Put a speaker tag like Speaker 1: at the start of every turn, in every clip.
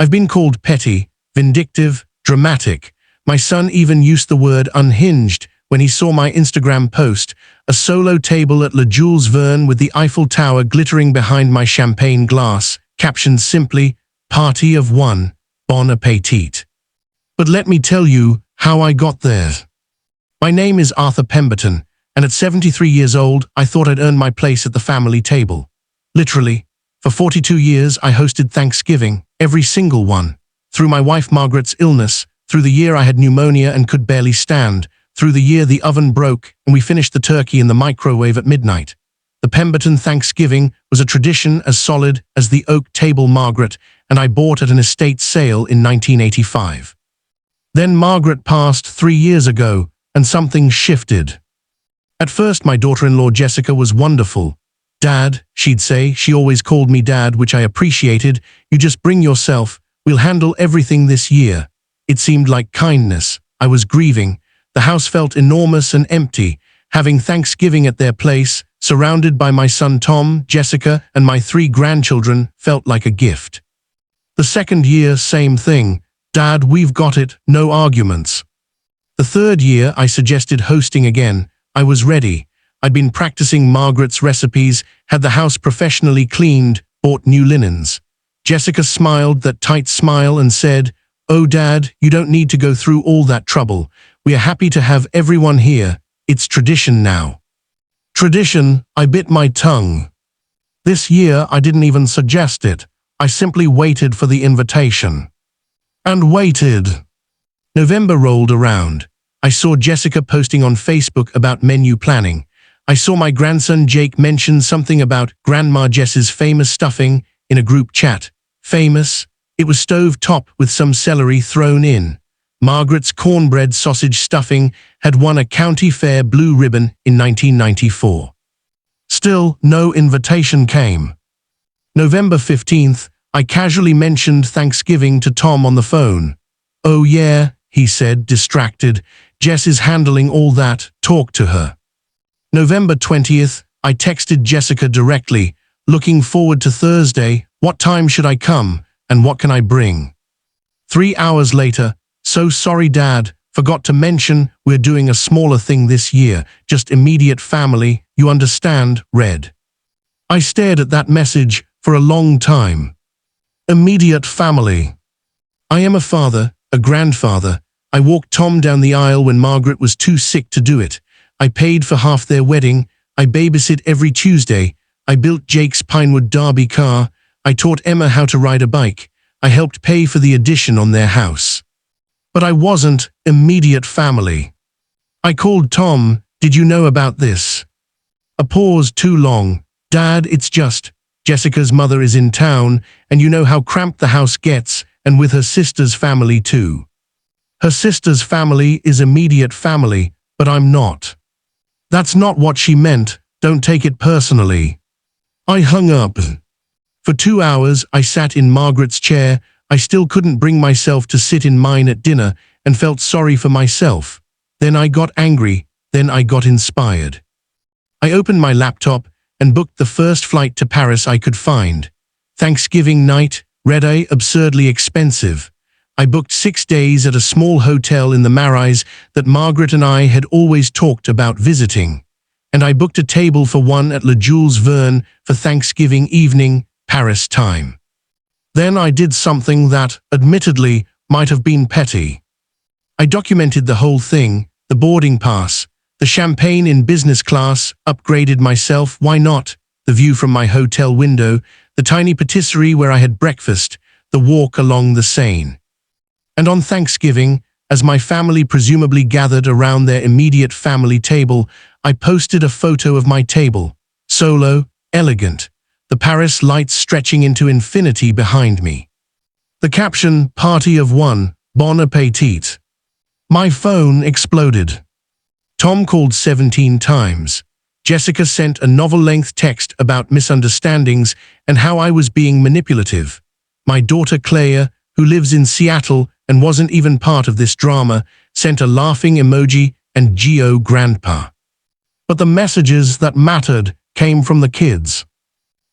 Speaker 1: I've been called petty, vindictive, dramatic. My son even used the word unhinged when he saw my Instagram post, a solo table at Le Jules Verne with the Eiffel Tower glittering behind my champagne glass, captioned simply, "Party of one, bon appetit." But let me tell you how I got there. My name is Arthur Pemberton, and at 73 years old, I thought I'd earned my place at the family table. Literally, for 42 years I hosted Thanksgiving, every single one. Through my wife Margaret's illness, through the year I had pneumonia and could barely stand, through the year the oven broke and we finished the turkey in the microwave at midnight. The Pemberton Thanksgiving was a tradition as solid as the oak table Margaret and I bought at an estate sale in 1985. Then Margaret passed 3 years ago, and something shifted. At first my daughter-in-law Jessica was wonderful. "Dad," she'd say, she always called me Dad, which I appreciated, "you just bring yourself, we'll handle everything this year." It seemed like kindness. I was grieving. The house felt enormous and empty. Having Thanksgiving at their place, surrounded by my son Tom, Jessica, and my 3 grandchildren, felt like a gift. The second year, same thing. "Dad, we've got it, no arguments." The third year, I suggested hosting again. I was ready. I'd been practicing Margaret's recipes, had the house professionally cleaned, bought new linens. Jessica smiled that tight smile and said, "Oh, Dad, you don't need to go through all that trouble. We are happy to have everyone here. It's tradition now." Tradition, I bit my tongue. This year, I didn't even suggest it. I simply waited for the invitation. And waited. November rolled around. I saw Jessica posting on Facebook about menu planning. I saw my grandson Jake mention something about Grandma Jess's famous stuffing in a group chat. Famous? It was stove-top with some celery thrown in. Margaret's cornbread sausage stuffing had won a county fair blue ribbon in 1994. Still, no invitation came. November 15th, I casually mentioned Thanksgiving to Tom on the phone. "Oh yeah," he said, distracted. "Jess is handling all that, talk to her." November 20th, I texted Jessica directly, "Looking forward to Thursday, what time should I come, and what can I bring?" 3 hours later, "So sorry Dad, forgot to mention we're doing a smaller thing this year, just immediate family, you understand, read." I stared at that message for a long time. Immediate family. I am a father, a grandfather. I walked Tom down the aisle when Margaret was too sick to do it. I paid for half their wedding. I babysit every Tuesday. I built Jake's Pinewood Derby car. I taught Emma how to ride a bike. I helped pay for the addition on their house. But I wasn't immediate family. I called Tom, "Did you know about this?" A pause too long. "Dad, it's just, Jessica's mother is in town, and you know how cramped the house gets, and with her sister's family too." Her sister's family is immediate family, but I'm not. That's not what she meant, don't take it personally. I hung up. For 2 hours I sat in Margaret's chair. I still couldn't bring myself to sit in mine at dinner and felt sorry for myself. Then I got angry, then I got inspired. I opened my laptop and booked the first flight to Paris I could find. Thanksgiving night, red-eye, absurdly expensive. I booked 6 days at a small hotel in the Marais that Margaret and I had always talked about visiting. And I booked a table for one at Le Jules Verne for Thanksgiving evening, Paris time. Then I did something that, admittedly, might have been petty. I documented the whole thing, the boarding pass, the champagne in business class, upgraded myself, why not, the view from my hotel window, the tiny patisserie where I had breakfast, the walk along the Seine. And on Thanksgiving, as my family presumably gathered around their immediate family table, I posted a photo of my table, solo, elegant, the Paris lights stretching into infinity behind me. The caption, "Party of one, bon appetit." My phone exploded. Tom called 17 times. Jessica sent a novel-length text about misunderstandings and how I was being manipulative. My daughter Claire, who lives in Seattle and wasn't even part of this drama, sent a laughing emoji and "Geo Grandpa." But the messages that mattered came from the kids.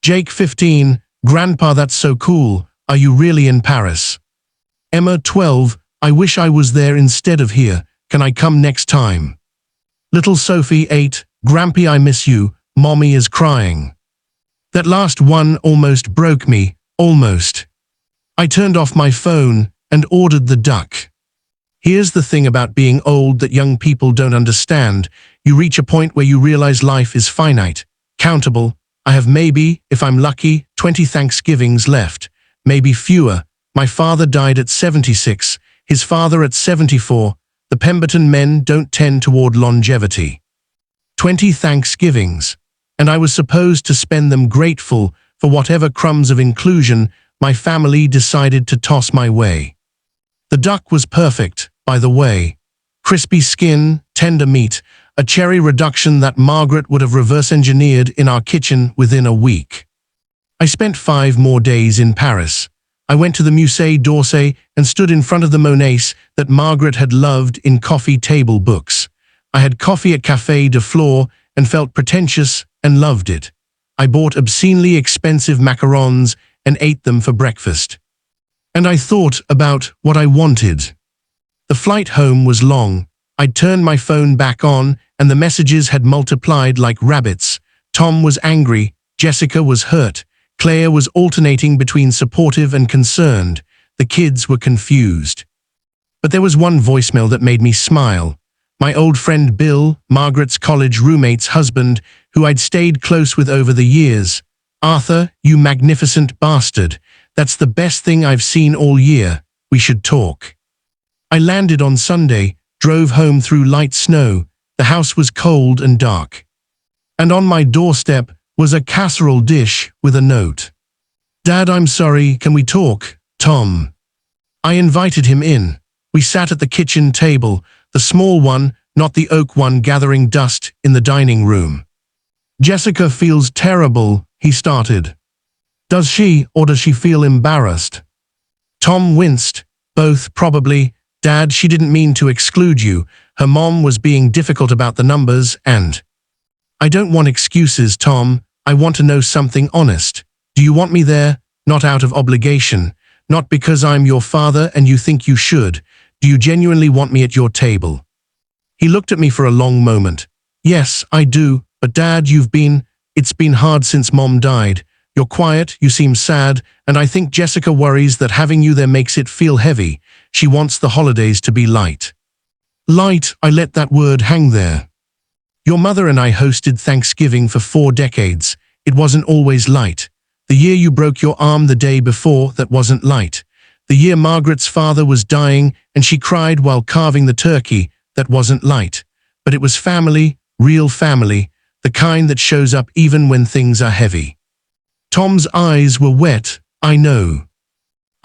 Speaker 1: Jake 15, "Grandpa, that's so cool. Are you really in Paris? Emma, 12. I wish I was there instead of here. Can I come next time? Little Sophie, 8. Grampy, I miss you. Mommy is crying. That last one almost broke me. Almost. I turned off my phone and ordered the duck. Here's the thing about being old that young people don't understand. You reach a point where you realize life is finite, countable. I have maybe, if I'm lucky, 20 Thanksgivings left. Maybe fewer. My father died at 76, his father at 74. The Pemberton men don't tend toward longevity. 20 Thanksgivings. And I was supposed to spend them grateful for whatever crumbs of inclusion my family decided to toss my way. The duck was perfect, by the way. Crispy skin, tender meat, a cherry reduction that Margaret would have reverse-engineered in our kitchen within a week. I spent 5 more days in Paris. I went to the Musée d'Orsay and stood in front of the Monets that Margaret had loved in coffee table books. I had coffee at Café de Flore and felt pretentious and loved it. I bought obscenely expensive macarons and ate them for breakfast. And I thought about what I wanted. The flight home was long. I'd turned my phone back on and the messages had multiplied like rabbits. Tom was angry, Jessica was hurt, Claire was alternating between supportive and concerned. The kids were confused. But there was one voicemail that made me smile. My old friend Bill, Margaret's college roommate's husband, who I'd stayed close with over the years. Arthur, you magnificent bastard. That's the best thing I've seen all year. We should talk. I landed on Sunday, drove home through light snow. The house was cold and dark. And on my doorstep was a casserole dish with a note. Dad, I'm sorry, can we talk? Tom. I invited him in. We sat at the kitchen table, the small one, not the oak one gathering dust in the dining room. Jessica feels terrible, he started. Does she, or does she feel embarrassed? Tom winced. Both, probably. Dad, she didn't mean to exclude you. Her mom was being difficult about the numbers and… I don't want excuses, Tom. I want to know something honest. Do you want me there? Not out of obligation. Not because I'm your father and you think you should. Do you genuinely want me at your table? He looked at me for a long moment. Yes, I do. But Dad, it's been hard since Mom died. You're quiet, you seem sad, and I think Jessica worries that having you there makes it feel heavy. She wants the holidays to be light. Light, I let that word hang there. Your mother and I hosted Thanksgiving for 4 decades. It wasn't always light. The year you broke your arm the day before, that wasn't light. The year Margaret's father was dying and she cried while carving the turkey, that wasn't light. But it was family, real family, the kind that shows up even when things are heavy. Tom's eyes were wet, I know.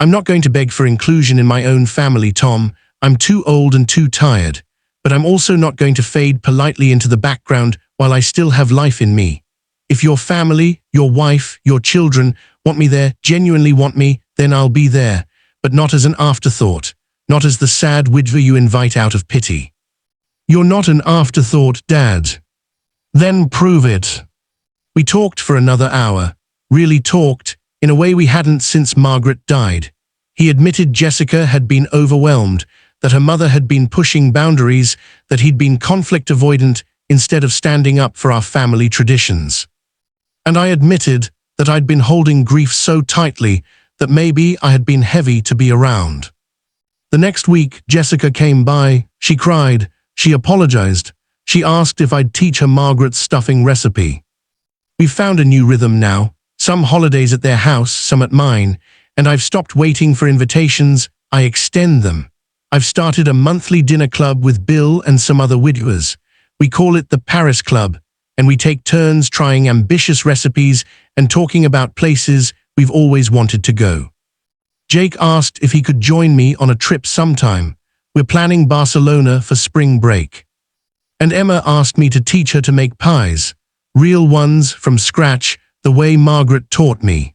Speaker 1: I'm not going to beg for inclusion in my own family, Tom. I'm too old and too tired. But I'm also not going to fade politely into the background while I still have life in me. If your family, your wife, your children want me there, genuinely want me, then I'll be there. But not as an afterthought, not as the sad widow you invite out of pity. You're not an afterthought, Dad. Then prove it. We talked for another hour, really talked, in a way we hadn't since Margaret died. He admitted Jessica had been overwhelmed, that her mother had been pushing boundaries, that he'd been conflict avoidant instead of standing up for our family traditions. And I admitted that I'd been holding grief so tightly that maybe I had been heavy to be around. The next week, Jessica came by. She cried. She apologized. She asked if I'd teach her Margaret's stuffing recipe. We've found a new rhythm now, some holidays at their house, some at mine, and I've stopped waiting for invitations. I extend them. I've started a monthly dinner club with Bill and some other widowers. We call it the Paris Club, and we take turns trying ambitious recipes and talking about places we've always wanted to go. Jake asked if he could join me on a trip sometime. We're planning Barcelona for spring break. And Emma asked me to teach her to make pies, real ones from scratch, the way Margaret taught me.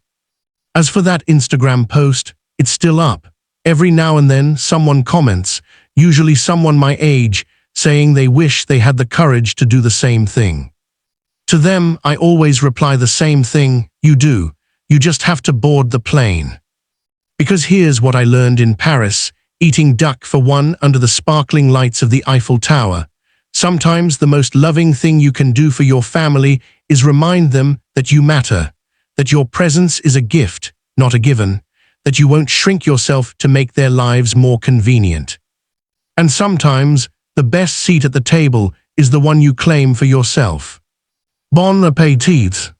Speaker 1: As for that Instagram post, it's still up. Every now and then someone comments, usually someone my age, saying they wish they had the courage to do the same thing. To them, I always reply the same thing, you do. You just have to board the plane. Because here's what I learned in Paris, eating duck for one under the sparkling lights of the Eiffel Tower. Sometimes the most loving thing you can do for your family is remind them that you matter, that your presence is a gift, not a given, that you won't shrink yourself to make their lives more convenient. And sometimes, the best seat at the table is the one you claim for yourself. Bon appétit!